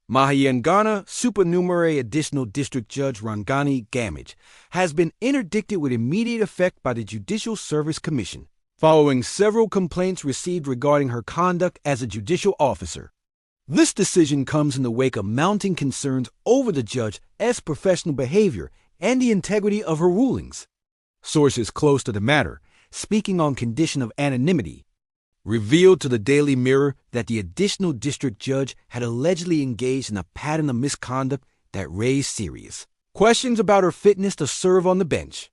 Mahiyangana Supernumerary Additional District Judge Rangani Gamage has been interdicted with immediate effect by the Judicial Service Commission, following several complaints received regarding her conduct as a judicial officer. This decision comes in the wake of mounting concerns over the judge's professional behavior and the integrity of her rulings. Sources close to the matter, speaking on condition of anonymity, revealed to the Daily Mirror that the additional district judge had allegedly engaged in a pattern of misconduct that raised serious questions about her fitness to serve on the bench.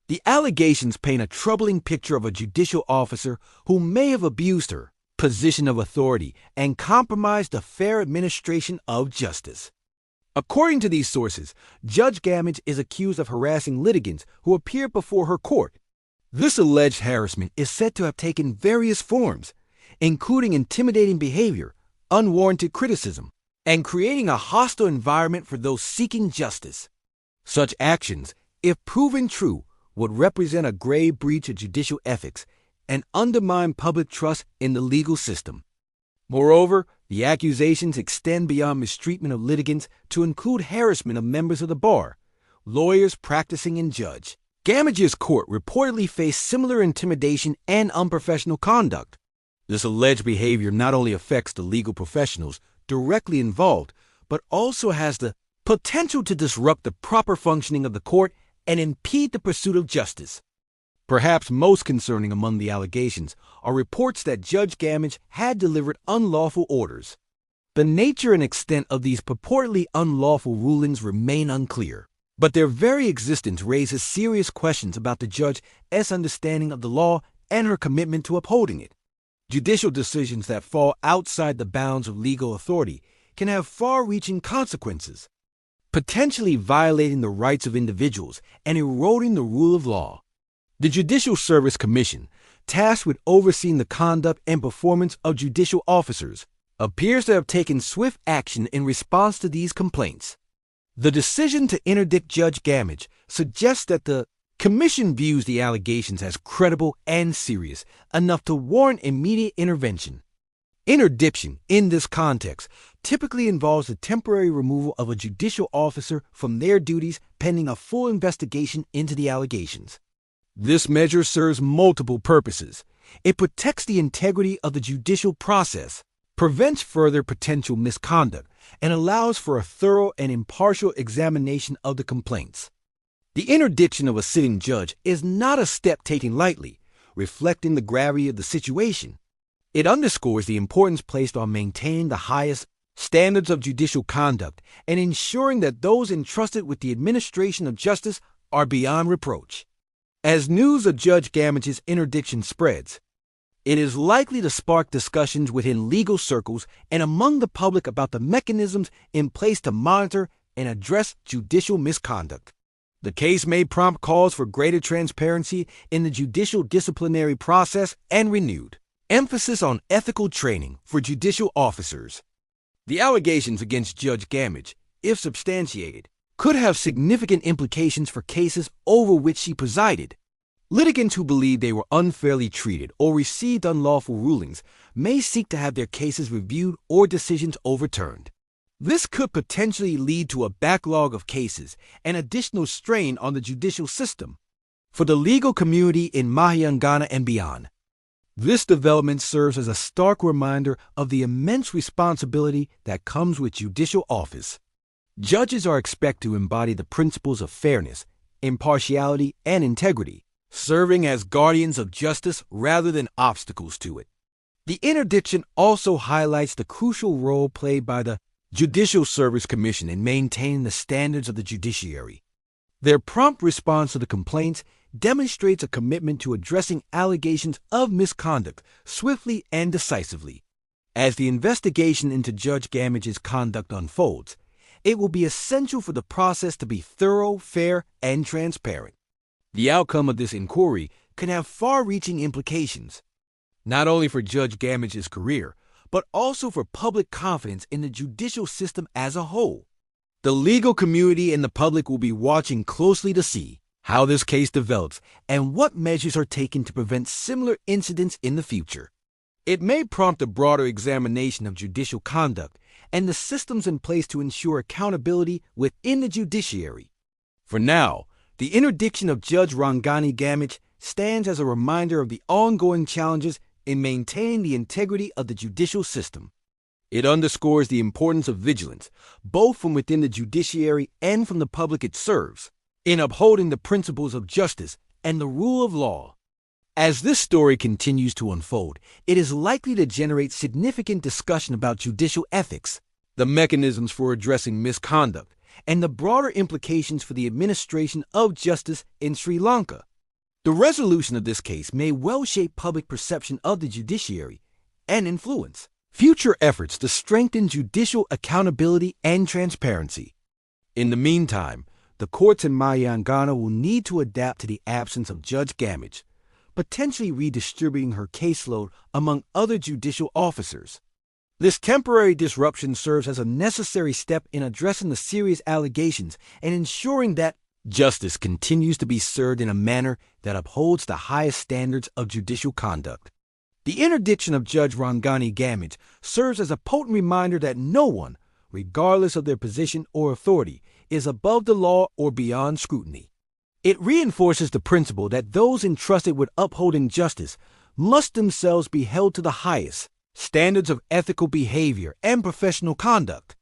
The allegations paint a troubling picture of a judicial officer who may have abused her position of authority and compromised the fair administration of justice. According to these sources, Judge Gamage is accused of harassing litigants who appeared before her court. This alleged harassment is said to have taken various forms, including intimidating behavior, unwarranted criticism, and creating a hostile environment for those seeking justice. Such actions, if proven true, would represent a grave breach of judicial ethics and undermine public trust in the legal system. Moreover, the accusations extend beyond mistreatment of litigants to include harassment of members of the bar, lawyers practicing in Judge Gamage's court reportedly faced similar intimidation and unprofessional conduct. This alleged behavior not only affects the legal professionals directly involved, but also has the potential to disrupt the proper functioning of the court and impede the pursuit of justice. Perhaps most concerning among the allegations are reports that Judge Gamage had delivered unlawful orders. The nature and extent of these purportedly unlawful rulings remain unclear, but their very existence raises serious questions about the judge's understanding of the law and her commitment to upholding it. Judicial decisions that fall outside the bounds of legal authority can have far-reaching consequences, potentially violating the rights of individuals and eroding the rule of law. The Judicial Service Commission, tasked with overseeing the conduct and performance of judicial officers, appears to have taken swift action in response to these complaints. The decision to interdict Judge Gamage suggests that the Commission views the allegations as credible and serious enough to warrant immediate intervention. Interdiction, in this context, typically involves the temporary removal of a judicial officer from their duties pending a full investigation into the allegations. This measure serves multiple purposes. It protects the integrity of the judicial process, prevents further potential misconduct, and allows for a thorough and impartial examination of the complaints. The interdiction of a sitting judge is not a step taken lightly, reflecting the gravity of the situation. It underscores the importance placed on maintaining the highest standards of judicial conduct and ensuring that those entrusted with the administration of justice are beyond reproach. As news of Judge Gamage's interdiction spreads, it is likely to spark discussions within legal circles and among the public about the mechanisms in place to monitor and address judicial misconduct. The case may prompt calls for greater transparency in the judicial disciplinary process and renewed emphasis on ethical training for judicial officers. The allegations against Judge Gamage, if substantiated, could have significant implications for cases over which she presided. Litigants who believe they were unfairly treated or received unlawful rulings may seek to have their cases reviewed or decisions overturned. This could potentially lead to a backlog of cases and additional strain on the judicial system. For the legal community in Mahiyangana and beyond, this development serves as a stark reminder of the immense responsibility that comes with judicial office. Judges are expected to embody the principles of fairness, impartiality, and integrity, serving as guardians of justice rather than obstacles to it. The interdiction also highlights the crucial role played by the Judicial Service Commission in maintaining the standards of the judiciary. Their prompt response to the complaints demonstrates a commitment to addressing allegations of misconduct swiftly and decisively. As the investigation into Judge Gamage's conduct unfolds, it will be essential for the process to be thorough, fair, and transparent. The outcome of this inquiry can have far-reaching implications, not only for Judge Gamage's career, but also for public confidence in the judicial system as a whole. The legal community and the public will be watching closely to see how this case develops and what measures are taken to prevent similar incidents in the future. It may prompt a broader examination of judicial conduct and the systems in place to ensure accountability within the judiciary. For now, the interdiction of Judge Rangani Gamage stands as a reminder of the ongoing challenges in maintaining the integrity of the judicial system. It underscores the importance of vigilance, both from within the judiciary and from the public it serves, in upholding the principles of justice and the rule of law. As this story continues to unfold, it is likely to generate significant discussion about judicial ethics, the mechanisms for addressing misconduct, and the broader implications for the administration of justice in Sri Lanka. The resolution of this case may well shape public perception of the judiciary and influence future efforts to strengthen judicial accountability and transparency. In the meantime, the courts in Mahiyangana will need to adapt to the absence of Judge Gamage, potentially redistributing her caseload among other judicial officers. This temporary disruption serves as a necessary step in addressing the serious allegations and ensuring that justice continues to be served in a manner that upholds the highest standards of judicial conduct. The interdiction of Judge Rangani Gamage serves as a potent reminder that no one, regardless of their position or authority, is above the law or beyond scrutiny. It reinforces the principle that those entrusted with upholding justice must themselves be held to the highest standards of ethical behavior and professional conduct.